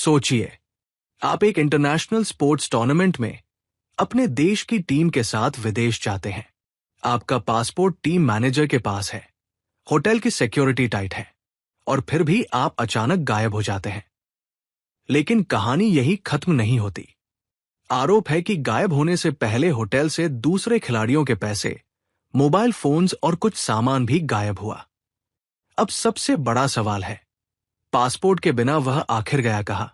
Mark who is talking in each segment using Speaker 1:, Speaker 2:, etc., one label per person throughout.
Speaker 1: सोचिए, आप एक इंटरनेशनल स्पोर्ट्स टूर्नामेंट में अपने देश की टीम के साथ विदेश जाते हैं। आपका पासपोर्ट टीम मैनेजर के पास है, होटल की सिक्योरिटी टाइट है, और फिर भी आप अचानक गायब हो जाते हैं। लेकिन कहानी यही खत्म नहीं होती। आरोप है कि गायब होने से पहले होटल से दूसरे खिलाड़ियों के पैसे, मोबाइल फोन्स और कुछ सामान भी गायब हुआ। अब सबसे बड़ा सवाल है, पासपोर्ट के बिना वह आखिर गया कहाँ?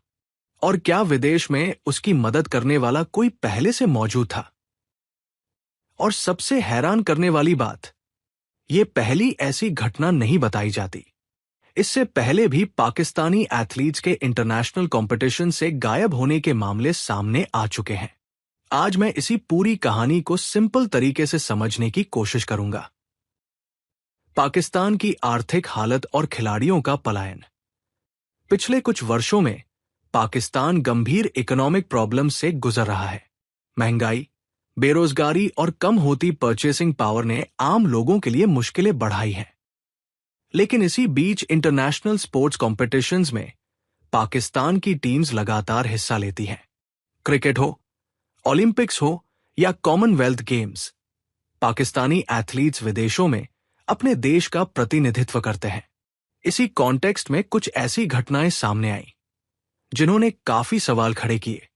Speaker 1: और क्या विदेश में उसकी मदद करने वाला कोई पहले से मौजूद था? और सबसे हैरान करने वाली बात, यह पहली ऐसी घटना नहीं बताई जाती। इससे पहले भी पाकिस्तानी एथलीट्स के इंटरनेशनल कंपटीशन से गायब होने के मामले सामने आ चुके हैं। आज मैं इसी पूरी कहानी को सिंपल तरीके से समझने की कोशिश करूंगा। पाकिस्तान की आर्थिक हालत और खिलाड़ियों का पलायन। पिछले कुछ वर्षों में पाकिस्तान गंभीर इकोनॉमिक प्रॉब्लम्स से गुजर रहा है। महंगाई, बेरोजगारी और कम होती परचेसिंग पावर ने आम लोगों के लिए मुश्किलें बढ़ाई हैं। लेकिन इसी बीच इंटरनेशनल स्पोर्ट्स कॉम्पिटिशन्स में पाकिस्तान की टीम्स लगातार हिस्सा लेती हैं। क्रिकेट हो, ओलंपिक्स हो या कॉमनवेल्थ गेम्स, पाकिस्तानी एथलीट्स विदेशों में अपने देश का प्रतिनिधित्व करते हैं। इसी कॉन्टेक्स्ट में कुछ ऐसी घटनाएं सामने आईं जिन्होंने काफी सवाल खड़े किए।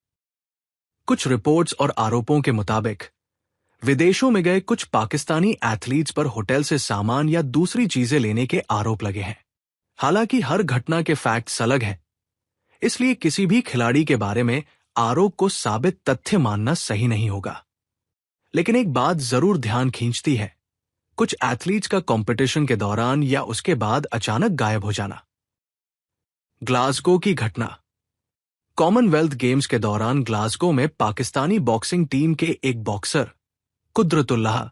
Speaker 1: कुछ रिपोर्ट्स और आरोपों के मुताबिक विदेशों में गए कुछ पाकिस्तानी एथलीट्स पर होटल से सामान या दूसरी चीजें लेने के आरोप लगे हैं। हालांकि हर घटना के फैक्ट्स अलग हैं, इसलिए किसी भी खिलाड़ी के बारे में आरोप को साबित तथ्य मानना सही नहीं होगा। लेकिन एक बात जरूर ध्यान खींचती है, कुछ एथलीट्स का कंपटीशन के दौरान या उसके बाद अचानक गायब हो जाना। ग्लासगो की घटना। कॉमनवेल्थ गेम्स के दौरान ग्लासगो में पाकिस्तानी बॉक्सिंग टीम के एक बॉक्सर कुदरतुल्लाह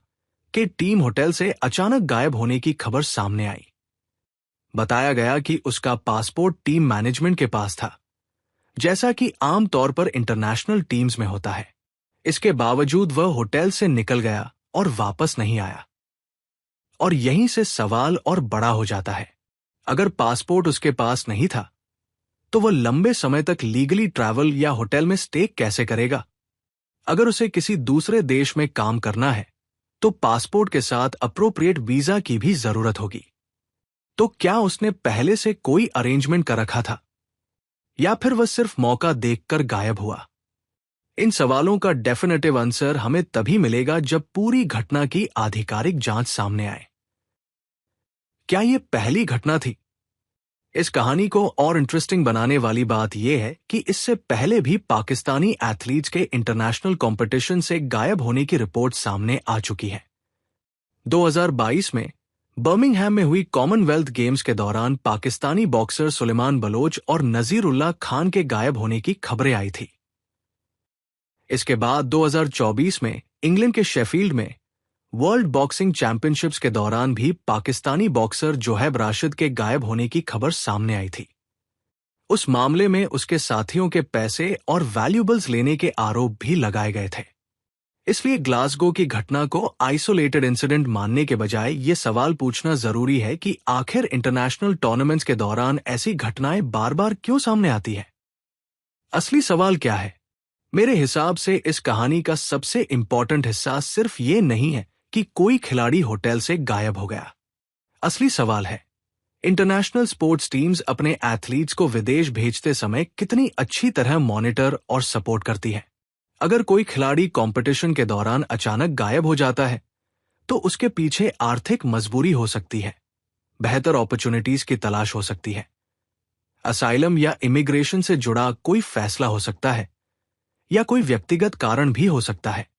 Speaker 1: के टीम होटल से अचानक गायब होने की खबर सामने आई। बताया गया कि उसका पासपोर्ट टीम मैनेजमेंट के पास था, जैसा कि आम तौर पर इंटरनेशनल टीम्स में होता है। इसके बावजूद वह होटल से निकल गया और वापस नहीं आया। और यहीं से सवाल और बड़ा हो जाता है। अगर पासपोर्ट उसके पास नहीं था, तो वह लंबे समय तक लीगली ट्रैवल या होटल में स्टे कैसे करेगा? अगर उसे किसी दूसरे देश में काम करना है, तो पासपोर्ट के साथ अप्रोप्रिएट वीजा की भी जरूरत होगी। तो क्या उसने पहले से कोई अरेंजमेंट कर रखा था, या फिर वह सिर्फ मौका देखकर गायब हुआ? इन सवालों का डेफिनेटिव आंसर हमें तभी मिलेगा जब पूरी घटना की आधिकारिक जांच सामने आए। क्या यह पहली घटना थी? इस कहानी को और इंटरेस्टिंग बनाने वाली बात यह है कि इससे पहले भी पाकिस्तानी एथलीट्स के इंटरनेशनल कंपटीशन से गायब होने की रिपोर्ट सामने आ चुकी है। 2022 में बर्मिंघम में हुई कॉमनवेल्थ गेम्स के दौरान पाकिस्तानी बॉक्सर सुलेमान बलोच और नजीरुल्लाह खान के गायब होने की खबरें आई थी। इसके बाद 2024 में इंग्लैंड के शेफील्ड में वर्ल्ड बॉक्सिंग चैंपियनशिप्स के दौरान भी पाकिस्तानी बॉक्सर जोहेब राशिद के गायब होने की खबर सामने आई थी। उस मामले में उसके साथियों के पैसे और वैल्यूएबल्स लेने के आरोप भी लगाए गए थे। इसलिए ग्लासगो की घटना को आइसोलेटेड इंसिडेंट मानने के बजाय ये सवाल पूछना जरूरी है कि आखिर इंटरनेशनल टूर्नामेंट्स के दौरान ऐसी घटनाएं बार बार क्यों सामने आती हैं? असली सवाल क्या है? मेरे हिसाब से इस कहानी का सबसे इंपॉर्टेंट हिस्सा सिर्फ ये नहीं है कि कोई खिलाड़ी होटल से गायब हो गया। असली सवाल है, इंटरनेशनल स्पोर्ट्स टीम्स अपने एथलीट्स को विदेश भेजते समय कितनी अच्छी तरह मॉनिटर और सपोर्ट करती है। अगर कोई खिलाड़ी कंपटीशन के दौरान अचानक गायब हो जाता है, तो उसके पीछे आर्थिक मजबूरी हो सकती है, बेहतर अपॉर्चुनिटीज की तलाश हो सकती है, असाइलम या इमिग्रेशन से जुड़ा कोई फैसला हो सकता है, या कोई व्यक्तिगत कारण भी हो सकता है।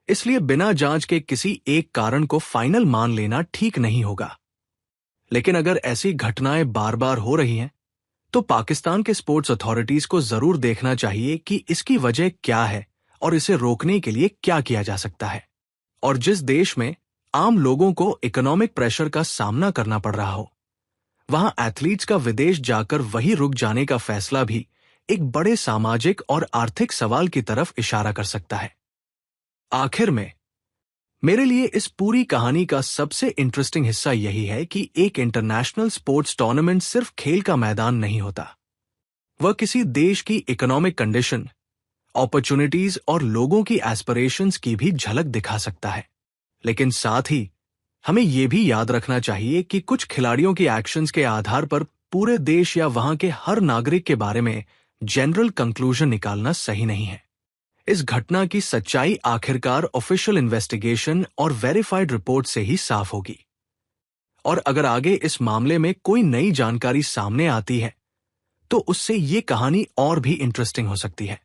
Speaker 1: इसलिए बिना जांच के किसी एक कारण को फाइनल मान लेना ठीक नहीं होगा। लेकिन अगर ऐसी घटनाएं बार बार हो रही हैं, तो पाकिस्तान के स्पोर्ट्स अथॉरिटीज को जरूर देखना चाहिए कि इसकी वजह क्या है और इसे रोकने के लिए क्या किया जा सकता है। और जिस देश में आम लोगों को इकोनॉमिक प्रेशर का सामना करना पड़ रहा हो, वहां एथलीट्स का विदेश जाकर वही रुक जाने का फैसला भी एक बड़े सामाजिक और आर्थिक सवाल की तरफ इशारा कर सकता है। आखिर में मेरे लिए इस पूरी कहानी का सबसे इंटरेस्टिंग हिस्सा यही है कि एक इंटरनेशनल स्पोर्ट्स टूर्नामेंट सिर्फ खेल का मैदान नहीं होता। वह किसी देश की इकोनॉमिक कंडीशन, अपॉर्चुनिटीज और लोगों की एस्पिरेशंस की भी झलक दिखा सकता है। लेकिन साथ ही हमें यह भी याद रखना चाहिए कि कुछ खिलाड़ियों की एक्शंस के आधार पर पूरे देश या वहां के हर नागरिक के बारे में जनरल कंक्लूजन निकालना सही नहीं है। इस घटना की सच्चाई आखिरकार ऑफिशियल इन्वेस्टिगेशन और वेरीफाइड रिपोर्ट से ही साफ होगी। और अगर आगे इस मामले में कोई नई जानकारी सामने आती है तो उससे ये कहानी और भी इंटरेस्टिंग हो सकती है।